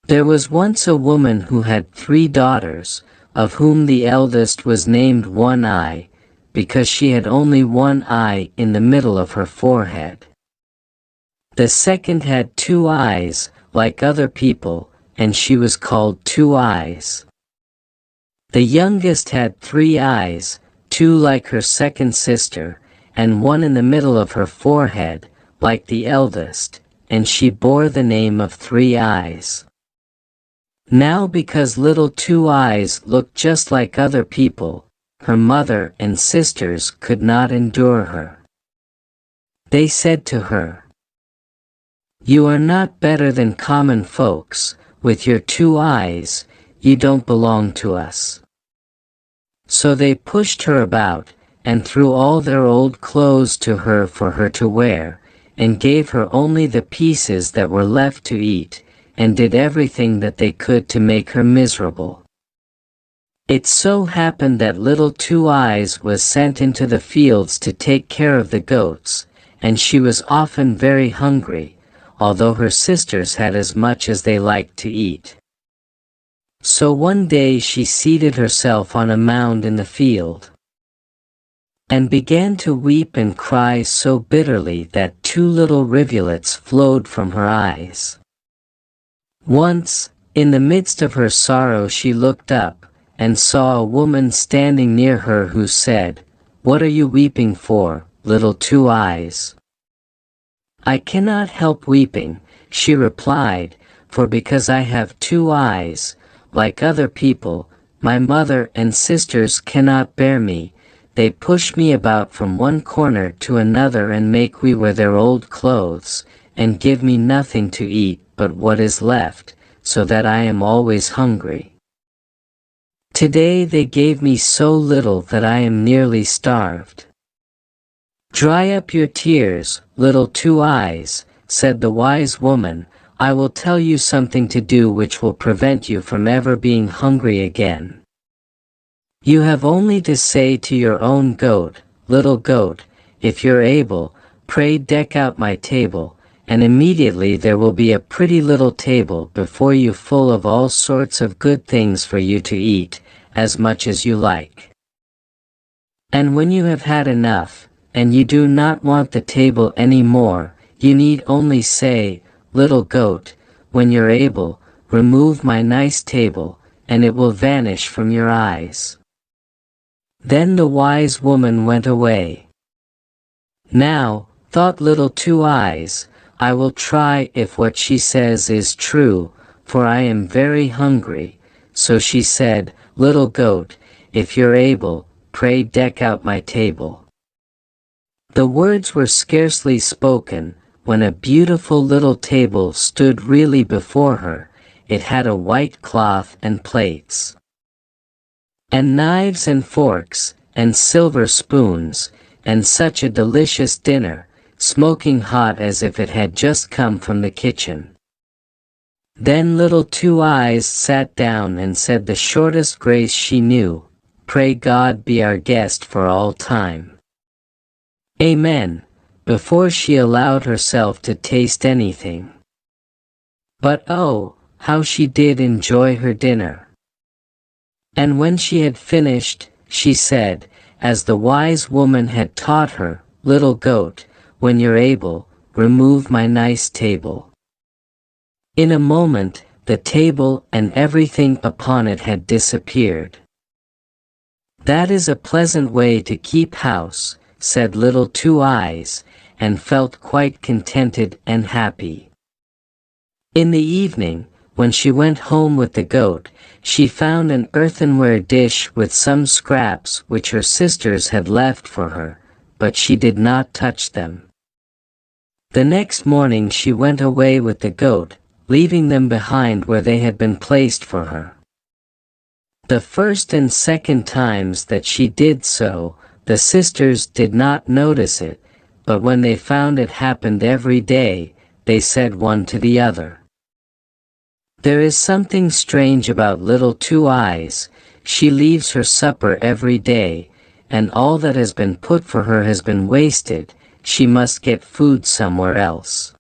There was once a woman who had 3 daughters, of whom the eldest was named One Eye, because she had only one eye in the middle of her forehead. The second had 2 eyes, like other people, and she was called Two Eyes. The youngest had 3 eyes, 2 like her second sister, and one in the middle of her forehead, like the eldest, and she bore the name of 3 Eyes. Now because little 2 Eyes looked just like other people, her mother and sisters could not endure her. They said to her, "You are not better than common folks, with your 2 eyes, you don't belong to us." So they pushed her about, and threw all their old clothes to her for her to wear, and gave her only the pieces that were left to eat, and did everything that they could to make her miserable. It so happened that little 2 Eyes was sent into the fields to take care of the goats, and she was often very hungry, although her sisters had as much as they liked to eat. So one day she seated herself on a mound in the field, and began to weep and cry so bitterly that 2 little rivulets flowed from her eyes. Once, in the midst of her sorrow, she looked up, and saw a woman standing near her who said, "What are you weeping for, little 2 Eyes?" "I cannot help weeping," she replied, "for because I have 2 eyes, like other people, my mother and sisters cannot bear me. They push me about from one corner to another and make me wear their old clothes, and give me nothing to eat but what is left, so that I am always hungry. Today they gave me so little that I am nearly starved." "Dry up your tears, little 2 Eyes," said the wise woman. "I will tell you something to do which will prevent you from ever being hungry again. You have only to say to your own goat, 'Little goat, if you're able, pray deck out my table,' and immediately there will be a pretty little table before you full of all sorts of good things for you to eat, as much as you like. And when you have had enough, and you do not want the table any more, you need only say, 'Little goat, when you're able, remove my nice table,' and it will vanish from your eyes." Then the wise woman went away. "Now," thought little 2 Eyes, "I will try if what she says is true, for I am very hungry." So she said, "Little goat, if you're able, pray deck out my table." The words were scarcely spoken, when a beautiful little table stood really before her. It had a white cloth and plates, and knives and forks, and silver spoons, and such a delicious dinner, smoking hot as if it had just come from the kitchen. Then little 2 Eyes sat down and said the shortest grace she knew, "Pray God be our guest for all time. Amen," before she allowed herself to taste anything. But oh, how she did enjoy her dinner! And when she had finished, she said, as the wise woman had taught her, "Little goat, when you're able, remove my nice table." In a moment, the table and everything upon it had disappeared. "That is a pleasant way to keep house," said little 2 Eyes, and felt quite contented and happy. In the evening, when she went home with the goat, she found an earthenware dish with some scraps which her sisters had left for her, but she did not touch them. The next morning she went away with the goat, leaving them behind where they had been placed for her. The first and second times that she did so, the sisters did not notice it, but when they found it happened every day, they said one to the other, "There is something strange about little 2 Eyes. She leaves her supper every day, and all that has been put for her has been wasted. She must get food somewhere else."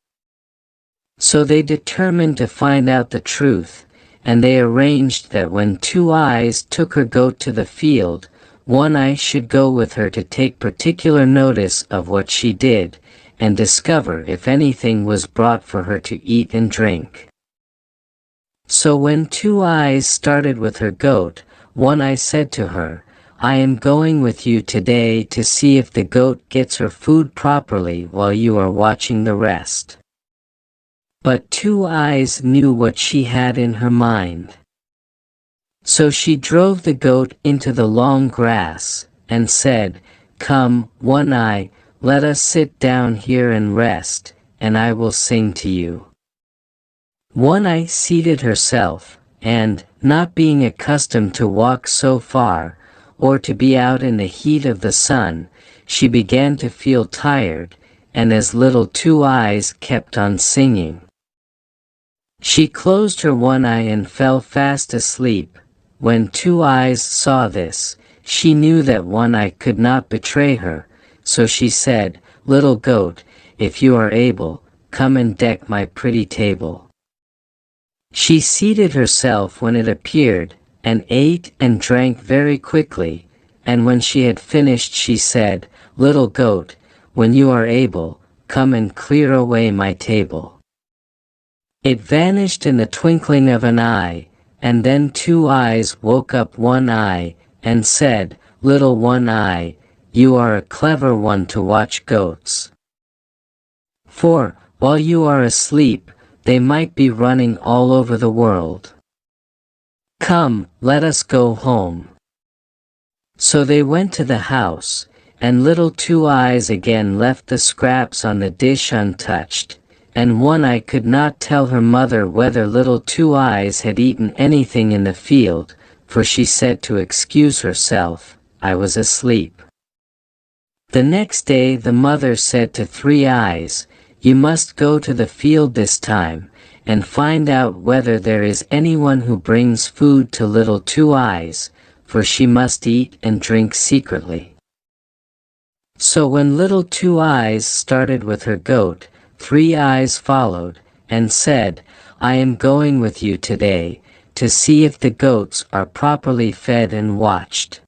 So they determined to find out the truth, and they arranged that when Two Eyes took her goat to the field, One Eye should go with her to take particular notice of what she did, and discover if anything was brought for her to eat and drink. So when Two Eyes started with her goat, One Eye said to her, "I am going with you today to see if the goat gets her food properly while you are watching the rest." But Two Eyes knew what she had in her mind. So she drove the goat into the long grass, and said, "Come, One Eye, let us sit down here and rest, and I will sing to you." One Eye seated herself, and, not being accustomed to walk so far, or to be out in the heat of the sun, she began to feel tired, and as Little Two Eyes kept on singing, she closed her one eye and fell fast asleep. When Two Eyes saw this, she knew that One Eye could not betray her, so she said, "Little goat, if you are able, come and deck my pretty table." She seated herself when it appeared, and ate and drank very quickly, and when she had finished she said, "Little goat, when you are able, come and clear away my table." It vanished in the twinkling of an eye, and then Two Eyes woke up One Eye, and said, "Little One Eye, you are a clever one to watch goats. For, while you are asleep, they might be running all over the world. Come, let us go home." So they went to the house, and Little Two Eyes again left the scraps on the dish untouched, and One Eye could not tell her mother whether Little Two Eyes had eaten anything in the field, for she said to excuse herself, "I was asleep." The next day the mother said to Three Eyes, "You must go to the field this time, and find out whether there is anyone who brings food to Little Two Eyes, for she must eat and drink secretly." So when Little Two Eyes started with her goat, Three Eyes followed, and said, "I am going with you today, to see if the goats are properly fed and watched."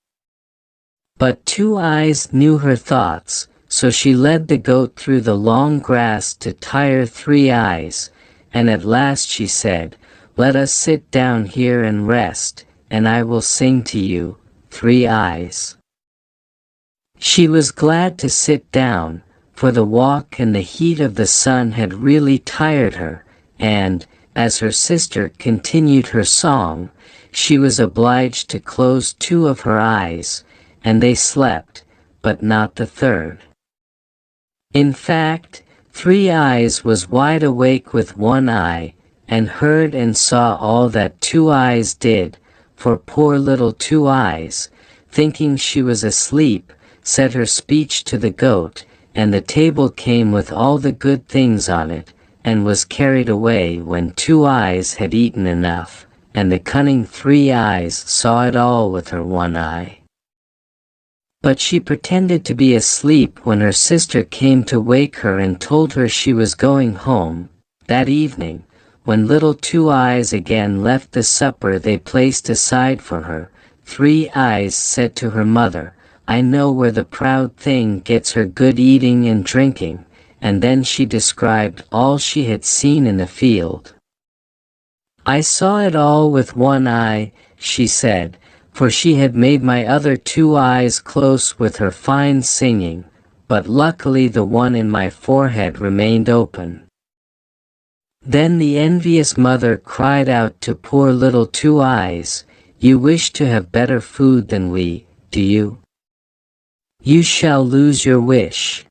But Two Eyes knew her thoughts, so she led the goat through the long grass to tire Three Eyes, and at last she said, "Let us sit down here and rest, and I will sing to you, Three Eyes." She was glad to sit down, for the walk and the heat of the sun had really tired her, and, as her sister continued her song, she was obliged to close two of her eyes, and they slept, but not the third. In fact, Three Eyes was wide awake with one eye, and heard and saw all that Two Eyes did, for poor Little Two Eyes, thinking she was asleep, said her speech to the goat, and the table came with all the good things on it, and was carried away when Two Eyes had eaten enough, and the cunning Three Eyes saw it all with her one eye. But she pretended to be asleep when her sister came to wake her and told her she was going home. That evening, when Little Two Eyes again left the supper they placed aside for her, Three Eyes said to her mother, "I know where the proud thing gets her good eating and drinking," and then she described all she had seen in the field. "I saw it all with one eye," she said, for she had made my other two eyes close with her fine singing, but luckily the one in my forehead remained open. Then the envious mother cried out to poor Little Two Eyes, "You wish to have better food than we, do you? You shall lose your wish."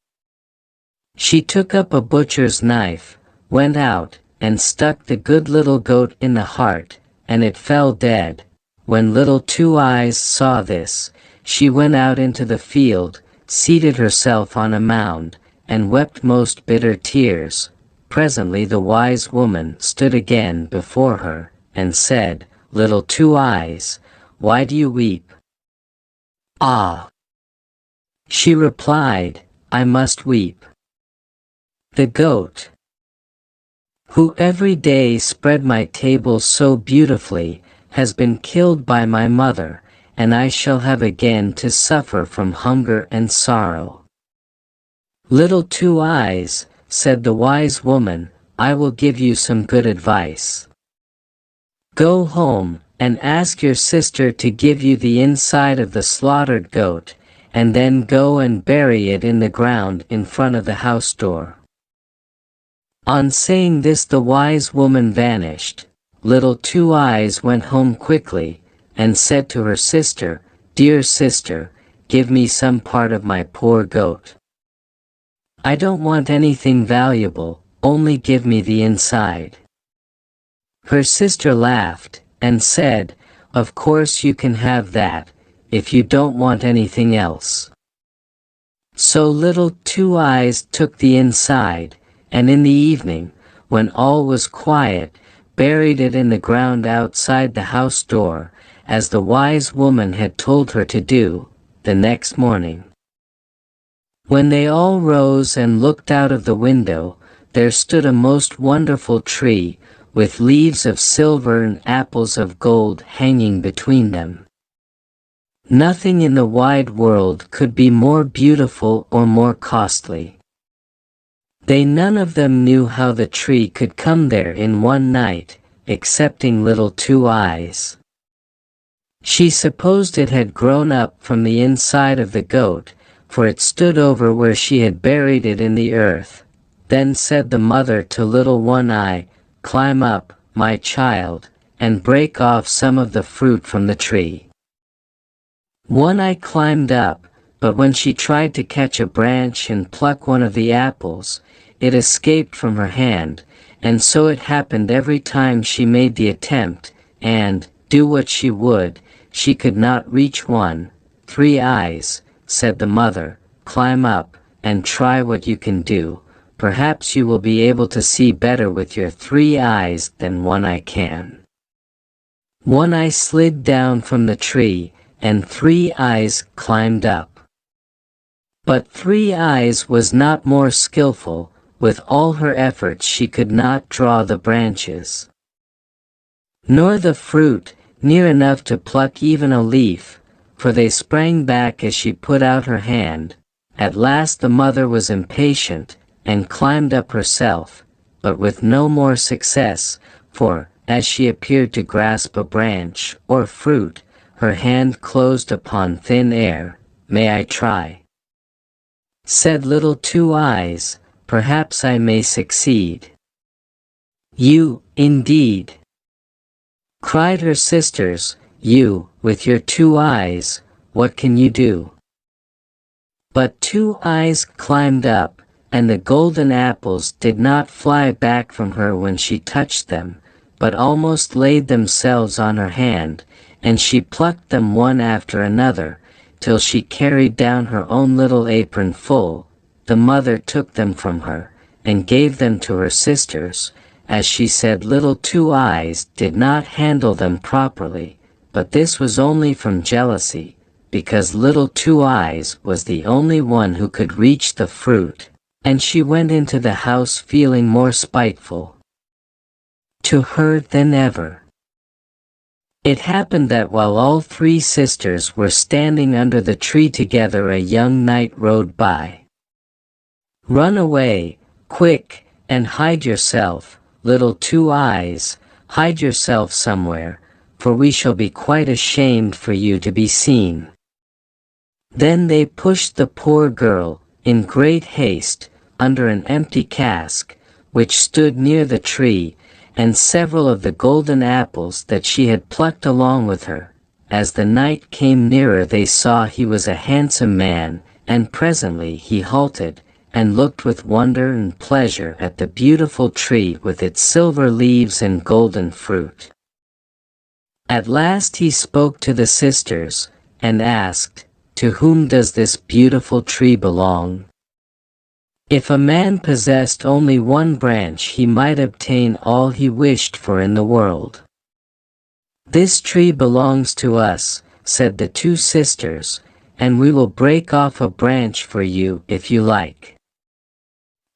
She took up a butcher's knife, went out, and stuck the good little goat in the heart, and it fell dead. When Little Two Eyes saw this, she went out into the field, seated herself on a mound, and wept most bitter tears. Presently the wise woman stood again before her, and said, "Little Two Eyes, why do you weep?" "Ah," she replied, "I must weep. The goat who every day spread my table so beautifully, has been killed by my mother, and I shall have again to suffer from hunger and sorrow. Little Two Eyes, said the wise woman, I will give you some good advice. Go home, and ask your sister to give you the inside of the slaughtered goat, and then go and bury it in the ground in front of the house door. On saying this the wise woman vanished. Little Two Eyes went home quickly, and said to her sister, Dear sister, give me some part of my poor goat. I don't want anything valuable, only give me the inside. Her sister laughed, and said, Of course you can have that, if you don't want anything else. So Little Two Eyes took the inside, and in the evening, when all was quiet, buried it in the ground outside the house door, as the wise woman had told her to do, the next morning. When they all rose and looked out of the window, there stood a most wonderful tree, with leaves of silver and apples of gold hanging between them. Nothing in the wide world could be more beautiful or more costly. They none of them knew how the tree could come there in one night, excepting Little Two Eyes. She supposed it had grown up from the inside of the goat, for it stood over where she had buried it in the earth. Then said the mother to Little One Eye, Climb up, my child, and break off some of the fruit from the tree. One Eye climbed up, but when she tried to catch a branch and pluck one of the apples, it escaped from her hand, and so it happened every time she made the attempt, and, do what she would, she could not reach one. Three Eyes, said the mother, climb up, and try what you can do. Perhaps you will be able to see better with your 3 eyes than One Eye can. One Eye slid down from the tree, and 3 Eyes climbed up. But 3 Eyes was not more skillful. With all her efforts she could not draw the branches, nor the fruit, near enough to pluck even a leaf, for they sprang back as she put out her hand. At last the mother was impatient, and climbed up herself, but with no more success, for, as she appeared to grasp a branch, or fruit, her hand closed upon thin air. May I try? Said Little Two Eyes, perhaps I may succeed. You, indeed, cried her sisters, you, with your 2 eyes, what can you do? But 2 Eyes climbed up, and the golden apples did not fly back from her when she touched them, but almost laid themselves on her hand, and she plucked them one after another, till she carried down her own little apron full. The mother took them from her, and gave them to her sisters, as she said Little Two Eyes did not handle them properly, but this was only from jealousy, because Little Two Eyes was the only one who could reach the fruit, and she went into the house feeling more spiteful to her than ever. It happened that while all 3 sisters were standing under the tree together, a young knight rode by. Run away, quick, and hide yourself, Little Two Eyes, hide yourself somewhere, for we shall be quite ashamed for you to be seen. Then they pushed the poor girl, in great haste, under an empty cask, which stood near the tree, and several of the golden apples that she had plucked along with her. As the knight came nearer they saw he was a handsome man, and presently he halted, and looked with wonder and pleasure at the beautiful tree with its silver leaves and golden fruit. At last he spoke to the sisters, and asked, To whom does this beautiful tree belong? If a man possessed only one branch he might obtain all he wished for in the world. This tree belongs to us, said the 2 sisters, and we will break off a branch for you if you like.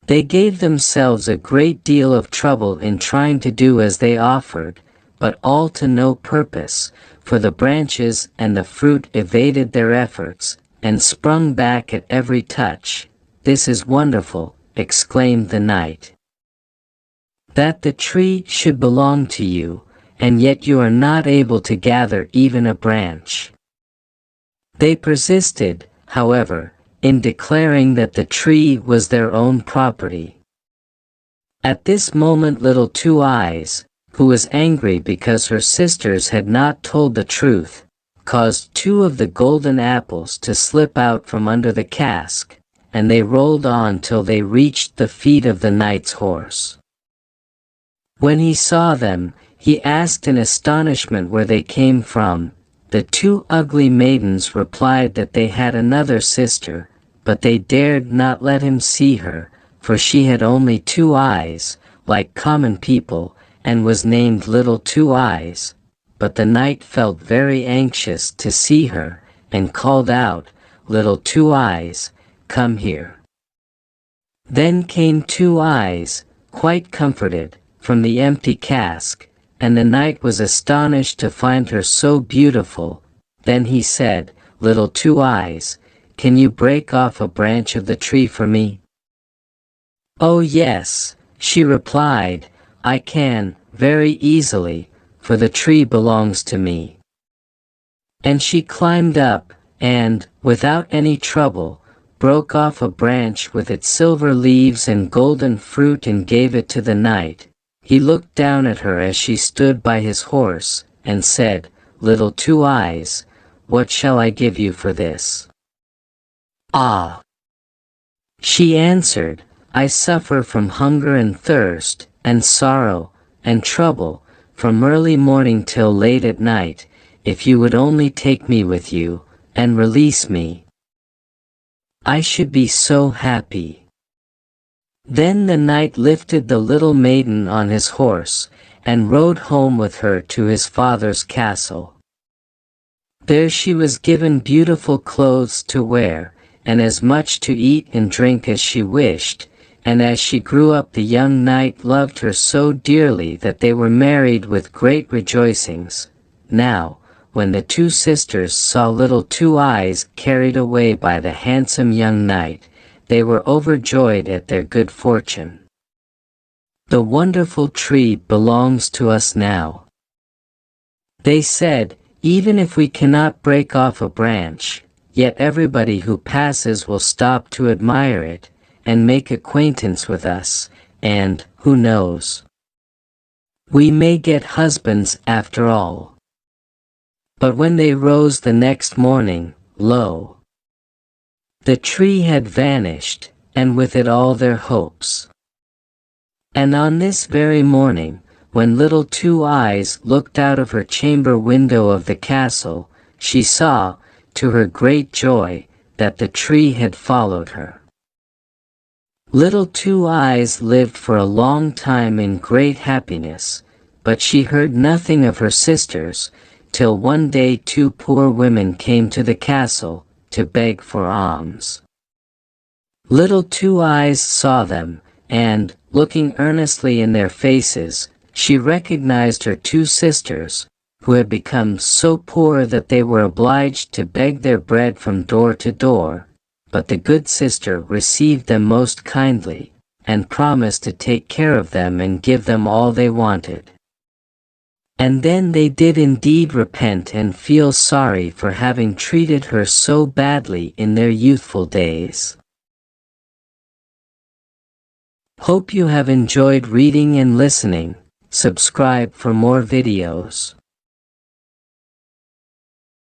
They gave themselves a great deal of trouble in trying to do as they offered, but all to no purpose, for the branches and the fruit evaded their efforts, and sprung back at every touch. "This is wonderful," exclaimed the knight. "That the tree should belong to you, and yet you are not able to gather even a branch." They persisted, however, in declaring that the tree was their own property. At this moment Little Two Eyes, who was angry because her sisters had not told the truth, caused 2 of the golden apples to slip out from under the cask, and they rolled on till they reached the feet of the knight's horse. When he saw them, he asked in astonishment where they came from. The 2 ugly maidens replied that they had another sister, but they dared not let him see her, for she had only 2 eyes, like common people, and was named Little Two Eyes. But the knight felt very anxious to see her, and called out, "Little Two Eyes, come here." Then came Two Eyes, quite comforted, from the empty cask, and the knight was astonished to find her so beautiful. Then he said, "Little Two Eyes, can you break off a branch of the tree for me?" "Oh yes," she replied, "I can, very easily, for the tree belongs to me." And she climbed up, and, without any trouble, broke off a branch with its silver leaves and golden fruit and gave it to the knight. He looked down at her as she stood by his horse, and said, "Little Two Eyes, what shall I give you for this?" "Ah," she answered, "I suffer from hunger and thirst, and sorrow, and trouble, from early morning till late at night. If you would only take me with you, and release me, I should be so happy." Then the knight lifted the little maiden on his horse, and rode home with her to his father's castle. There she was given beautiful clothes to wear, and as much to eat and drink as she wished, and as she grew up the young knight loved her so dearly that they were married with great rejoicings. Now, when the 2 sisters saw Little Two Eyes carried away by the handsome young knight, they were overjoyed at their good fortune. "The wonderful tree belongs to us now," they said. "Even if we cannot break off a branch, yet everybody who passes will stop to admire it, and make acquaintance with us, and, who knows, we may get husbands after all." But when they rose the next morning, lo! the tree had vanished, and with it all their hopes. And on this very morning, when Little Two Eyes looked out of her chamber window of the castle, she saw, to her great joy, that the tree had followed her. Little Two Eyes lived for a long time in great happiness, but she heard nothing of her sisters, till one day 2 poor women came to the castle, to beg for alms. Little Two Eyes saw them, and, looking earnestly in their faces, she recognized her 2 sisters, who had become so poor that they were obliged to beg their bread from door to door. But the good sister received them most kindly, and promised to take care of them and give them all they wanted. And then they did indeed repent and feel sorry for having treated her so badly in their youthful days. Hope you have enjoyed reading and listening. Subscribe for more videos.